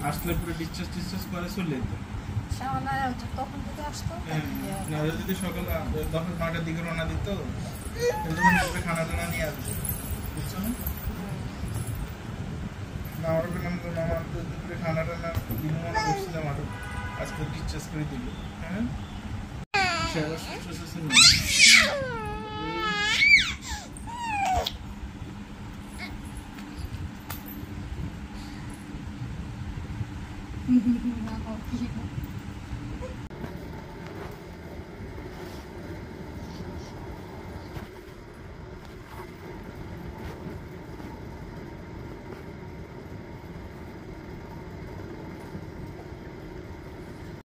আসলে পুরো ডিসচার্জ করে চলে যেত। যদি সকাল 10-9টার দিকে রওনা দিত, খানা টানা নিয়ে আসবে, বুঝছো না? আমার দুপুরে খানা টানা দিন মনে করছিলাম আরো, আজকে ডিসচার্জ করে দিল। হ্যাঁ, না